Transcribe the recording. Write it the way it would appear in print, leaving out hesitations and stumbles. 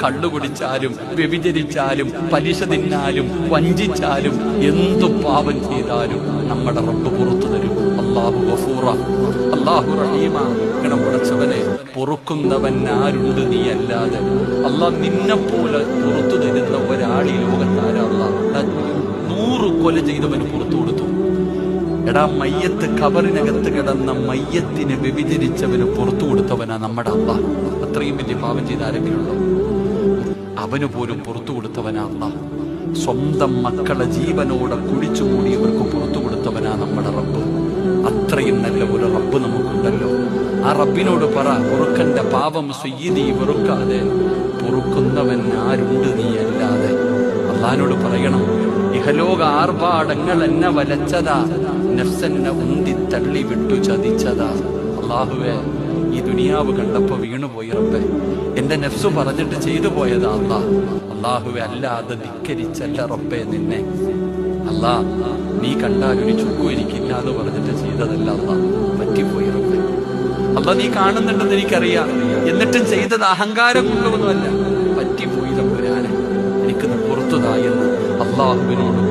കള്ളു കുടിച്ചാലും വ്യഭിചരിച്ചാലും പലിശ തിന്നാലും വഞ്ചിച്ചാലും എന്തു പാപം ചെയ്താലും നമ്മുടെ റബ്ബ് പുറത്തു തരും. അല്ലാഹു ഗഫൂറ, അല്ലാഹു റഹീമ. പടച്ചവനെ, പൊറുക്കുന്നവൻ ആരുണ്ട് നീ അല്ലാതെ? അല്ലാഹ് നിന്നെപ്പോലെ പുറത്തു തരുന്ന ഒരാളീ ലോകത്താരാ? അല്ലാഹ് 100 കൊല ചെയ്തവന് പുറത്തു കൊടുത്തു. എടാ, മയ്യത്ത് കബറിനകത്ത് കിടന്ന മയ്യത്തിനെ വ്യഭിചരിച്ചവന് പുറത്തു കൊടുത്തവനാ നമ്മുടെ അല്ലാഹ്. അത്രയും വലിയ പാപം ചെയ്ത ആരെങ്കിലുണ്ടോ? അവന് പോലും പുറത്തു കൊടുത്തവനാ അല്ലാഹ്. സ്വന്തം മക്കളെ ജീവനോടെ കുടിച്ചു മൂടിയവർക്ക് പുറത്തു കൊടുത്തവനാ നമ്മുടെ റബ്ബ്. അത്രയും നല്ല ഒരു റബ്ബ് നമുക്കുണ്ടല്ലോ. ആ റബ്ബിനോട് പറ, പൊറുക്കന്റെ പാപം സയ്യിദി വെറുക്കാതെ. പൊറുക്കുന്നവൻ ആരുണ്ട് നീ അല്ലാതെ? അല്ലാഹുവിനോട് പറയണം, ഇഹലോക ആർഭാടങ്ങൾ എന്നെ വലച്ചതാ, നഫ്സെന്നെ ഉന്തി തള്ളി വിട്ടു ചതിച്ചതാ. അല്ലാഹുവേ, ഈ ദുനിയാവ് കണ്ടപ്പോ വീണുപോയി റബ്ബേ. എന്റെ നഫ്സ് പറഞ്ഞിട്ട് ചെയ്തു പോയതാ അല്ലാഹ്. അല്ലാഹുവേ, അല്ലാതെ ധിക്കരിച്ചല്ല റബ്ബേ നിന്നെ. അല്ലാ, നീ കണ്ടാൽ ഒരു ചുക്കും എനിക്കില്ല എന്ന് പറഞ്ഞിട്ട് ചെയ്തതല്ല അല്ലാഹ്, പറ്റിപ്പോയി റബ്ബേ. അല്ലാ, നീ കാണുന്നുണ്ടെന്ന് എനിക്കറിയാം, എന്നിട്ടും ചെയ്തത് അഹങ്കാരം കൊണ്ടൊന്നുമല്ല, പറ്റിപ്പോയി തമ്പുരാനെ, എനിക്കൊന്ന് പുറത്തുതായെന്ന് അല്ലാഹുവിനോട്